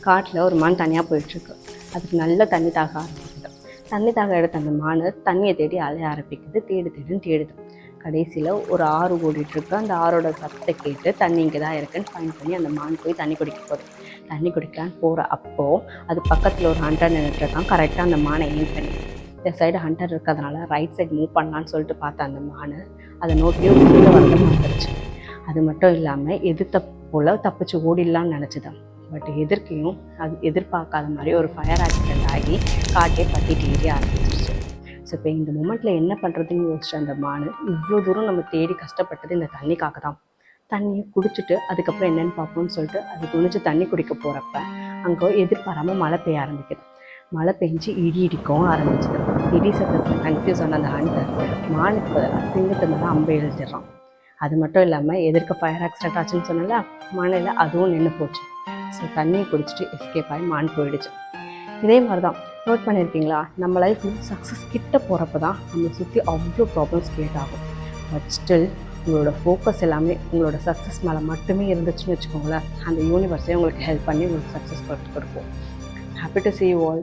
காட்டில் ஒரு மான் தனியாக போயிட்டுருக்கு. அதுக்கு நல்ல தண்ணி தாக ஆரம்பிக்குது. தண்ணி தாக எடுத்த அந்த மான் தண்ணியை தேடி அலைய ஆரம்பிக்குது. தேடுன்னு தேடுது. கடைசியில் ஒரு ஆறு ஓடிட்டுருக்கு. அந்த ஆறோட சத்தத்தை கேட்டு தண்ணி இங்கே தான் இருக்குன்னு ஃபைன் பண்ணி அந்த மான் போய் தண்ணி குடிக்க போகுது. தண்ணி குடிக்கலான்னு போகிற அப்போது அது பக்கத்தில் ஒரு ஹண்டர் நின்றுட்டுருக்கான். கரெக்டாக அந்த மானை எய்ம் பண்ணி இந்த சைடு ஹண்டர் இருக்கிறதுனால ரைட் சைடு மூவ் பண்ணலான்னு சொல்லிட்டு பார்த்தா அந்த மான் அதை நோக்கியோ கீழே வரத வந்துருச்சு. அது மட்டும் இல்லாமல் எதிர்த்த போல் தப்பிச்சு ஓடிடலான்னு நினச்சிதான். பட் எதிர்க்கையும் அது எதிர்பார்க்காத மாதிரி ஒரு ஃபயர் ஆக்சிடெண்ட் ஆகி காட்டே பற்றிட்டு ஏறி ஆரம்பிச்சிருச்சு. ஸோ இப்போ இந்த மூமெண்ட்டில் என்ன பண்ணுறதுன்னு யோசிச்சு அந்த மான் இவ்வளோ தூரம் நம்ம தேடி கஷ்டப்பட்டது இந்த தண்ணிக்காக தான். தண்ணியை குடிச்சிட்டு அதுக்கப்புறம் என்னென்னு பார்ப்போம்னு சொல்லிட்டு அது துணிச்சு தண்ணி குடிக்க போகிறப்ப அங்கே எதிர்பாராமல் மழை பெய்ய ஆரம்பிக்குது. மழை பெஞ்சு இடி இடிக்கவும் ஆரம்பிச்சிது. இடி சத்தத்தில் கன்ஃபியூஸ் ஆன அந்த ஹண்டர் மானுக்கு பதிலாக சிங்கத்து மேலே அம்பை எழுதிடுறான். அது மட்டும் இல்லாமல் எதிர்க்க ஃபயர் ஆக்சிடென்ட் ஆச்சுன்னு சொன்னல, மழையில் அதுவும் நின்று போச்சு. ஸோ தண்ணியை குடிச்சிட்டு எஸ்கேப் ஆகி மான் போயிடுச்சு. இதே மாதிரி தான் நோட் பண்ணியிருக்கீங்களா, நம்ம லைஃப்பில் சக்ஸஸ் கிட்ட போகிறப்ப தான் நம்மளை சுற்றி அவ்வளோ ப்ராப்ளம்ஸ் கிரியேட் ஆகும். பட் ஸ்டில் உங்களோட ஃபோக்கஸ் எல்லாமே உங்களோட சக்ஸஸ் மேலே மட்டுமே இருந்துச்சுன்னு வச்சுக்கோங்களேன், அந்த யூனிவர்ஸே உங்களுக்கு ஹெல்ப் பண்ணி உங்களுக்கு சக்ஸஸ் கொடுக்கும். Happy to see you all.